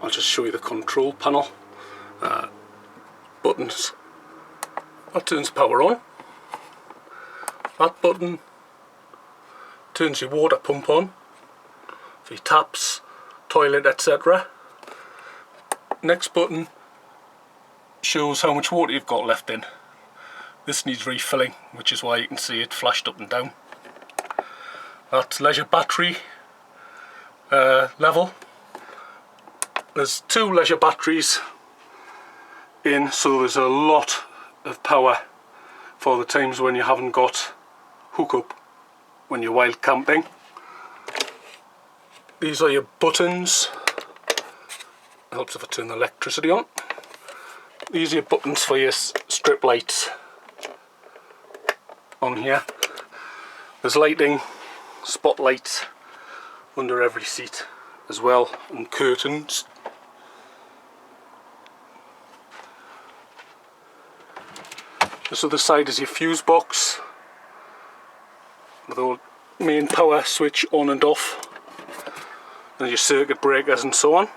I'll just show you the control panel. Buttons. That turns power on. That button turns your water pump on for your taps, toilet, etc. Next button shows how much water you've got left in. This needs refilling, which is why you can see it flashed up and down. That's leisure battery level. There's 2 leisure batteries in, so there's a lot of power for the times when you haven't got hookup when you're wild camping. These are your buttons. Helps if I turn the electricity on. These are your buttons for your strip lights on here. There's lighting, spotlights under every seat as well, and curtains. This other side is your fuse box with the main power switch on and off, and your circuit breakers and so on.